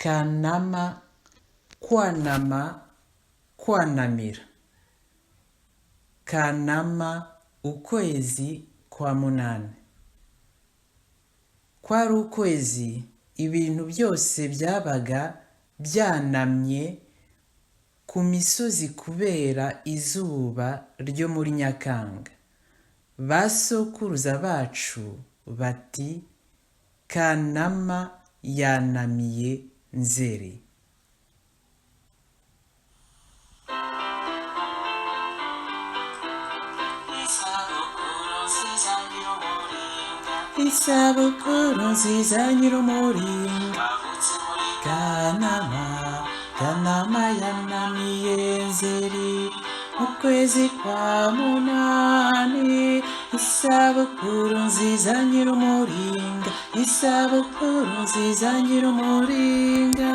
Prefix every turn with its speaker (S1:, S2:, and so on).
S1: kanama, kwanama, kwanamira. Kanama ukwezi kwa munani. Kwari ukwezi ibintu byose byabaga byanamye ku misozi kubera izuba ryo muri Nyakanga. Basokuruza bacu bati Kanama yanamiye Nzeri. Isabukuru nziza nyir'umuringa, Kanama yanamiye Nzeri mu kwezi kwa munani. Isabukuru nziza nyir'umuringa, isabukuru nziza nyir'umuringa.